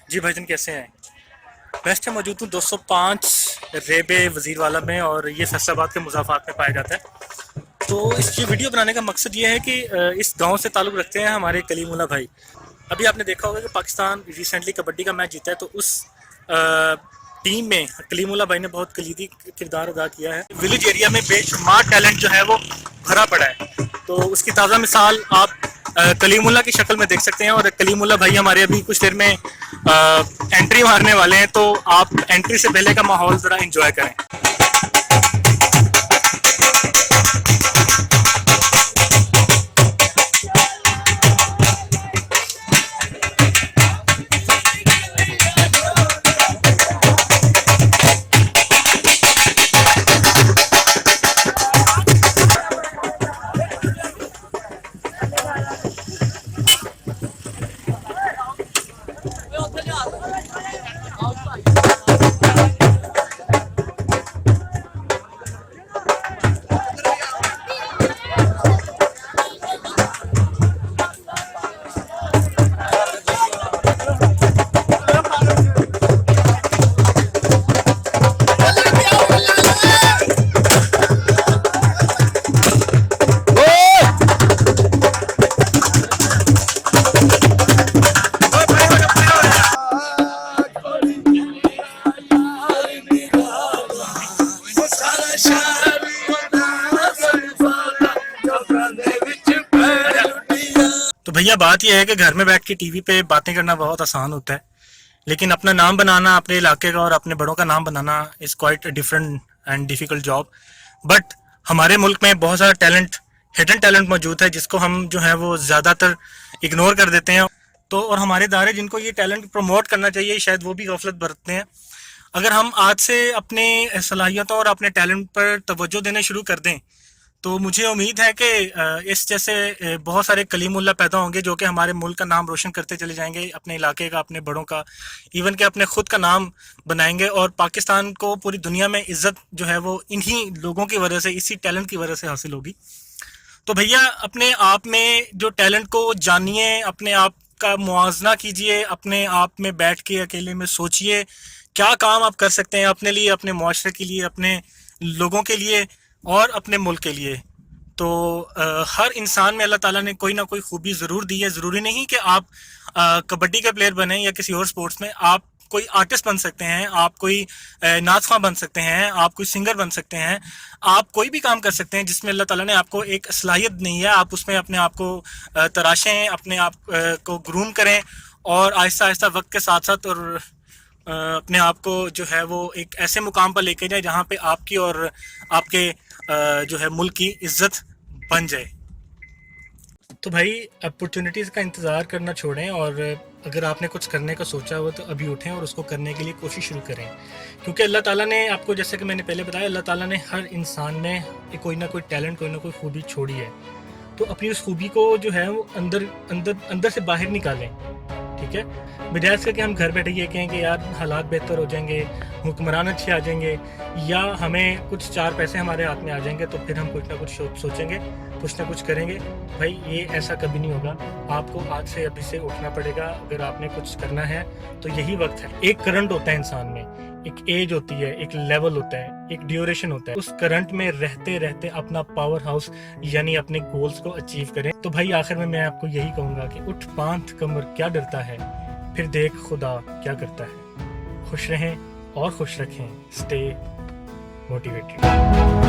जी भाईजान कैसे हैं। मैं इस टाइम मौजूद हूँ 205 रेबे वज़ीरवाला में और ये फैसलाबाद के मुज़ाफ़ात में पाया जाता है। तो इस ये वीडियो बनाने का मकसद ये है कि इस गांव से ताल्लुक़ रखते हैं हमारे कलीमुल्ला भाई। अभी आपने देखा होगा कि पाकिस्तान रिसेंटली कबड्डी का मैच जीता है, तो उस टीम में कलीमुल्ला भाई ने बहुत कलीदी किरदार अदा किया है। विलेज एरिया में बेशुमार टैलेंट जो है वो भरा पड़ा है, तो उसकी ताज़ा मिसाल आप कलीमुल्ला की शक्ल में देख सकते हैं। और कलीमुल्ला भाई हमारे अभी कुछ देर में एंट्री मारने वाले हैं, तो आप एंट्री से पहले का माहौल ज़रा इंजॉय करें। तो भैया बात यह है कि घर में बैठ के टीवी पे बातें करना बहुत आसान होता है, लेकिन अपना नाम बनाना, अपने इलाके का और अपने बड़ों का नाम बनाना is quite different and difficult job. But हमारे मुल्क में बहुत सारा टैलेंट, हिडन टैलेंट मौजूद है, जिसको हम जो है वो ज़्यादातर इग्नोर कर देते हैं। तो और हमारे इदारे जिनको ये टैलेंट प्रमोट करना चाहिए, शायद वो भी गफलत बरतते हैं। अगर हम आज से अपने सलाहियतों और अपने टैलेंट पर तवज्जो देने शुरू कर दें, तो मुझे उम्मीद है कि इस जैसे बहुत सारे कलीमुल्ला पैदा होंगे जो कि हमारे मुल्क का नाम रोशन करते चले जाएंगे, अपने इलाके का, अपने बड़ों का, इवन के अपने खुद का नाम बनाएंगे। और पाकिस्तान को पूरी दुनिया में इज्जत जो है वो इन्हीं लोगों की वजह से, इसी टैलेंट की वजह से हासिल होगी। तो भैया अपने आप में जो टैलेंट को जानिए, अपने आप का मुआवजा कीजिए, अपने आप में बैठ के अकेले में सोचिए क्या काम आप कर सकते हैं अपने लिए, अपने मुआशरे के लिए, अपने लोगों के लिए और अपने मुल्क के लिए। तो हर इंसान में अल्लाह ताला ने कोई ना कोई खूबी ज़रूर दी है। ज़रूरी नहीं कि आप कबड्डी के प्लेयर बने या किसी और स्पोर्ट्स में। आप कोई आर्टिस्ट बन सकते हैं, आप कोई नाच ख़्वां बन सकते हैं, आप कोई सिंगर बन सकते हैं, आप कोई भी काम कर सकते हैं जिसमें अल्लाह ताला ने आपको एक सलाहियत नहीं है। आप उसमें अपने आप को तराशें, अपने आप को ग्रूम करें और आहिस्ता आहिस्ता वक्त के साथ साथ और अपने आप को जो है वो एक ऐसे मुकाम पर लेके जाए जहाँ पे आपकी और आपके जो है मुल्क की इज्जत बन जाए। तो भाई अपॉर्चुनिटीज़ का इंतज़ार करना छोड़ें, और अगर आपने कुछ करने का सोचा हो तो अभी उठें और उसको करने के लिए कोशिश शुरू करें। क्योंकि अल्लाह ताला ने आपको, जैसे कि मैंने पहले बताया, अल्लाह ताला ने हर इंसान में कोई ना कोई टैलेंट, कोई ना कोई खूबी छोड़ी है। तो अपनी उस खूबी को जो है वो अंदर अंदर अंदर से बाहर निकालें, ठीक है। बजाय इसके कि हम घर बैठे ये कहें कि यार हालात बेहतर हो जाएंगे, हुक्मरान अच्छे आ जाएंगे, या हमें कुछ चार पैसे हमारे हाथ में आ जाएंगे तो फिर हम कुछ ना कुछ सोचेंगे, कुछ ना कुछ करेंगे। भाई ये ऐसा कभी नहीं होगा। आपको आज से अभी से उठना पड़ेगा अगर आपने कुछ करना है। तो यही वक्त है। एक करंट होता है इंसान में, एक एज होती है, एक लेवल होता है, एक ड्यूरेशन होता है। उस करंट में रहते रहते अपना पावर हाउस यानी अपने गोल्स को अचीव करें। तो भाई आखिर में मैं आपको यही कहूँगा कि उठ बांध कमर क्या डरता है, फिर देख खुदा क्या करता है। खुश रहें और खुश रखें। Stay motivated.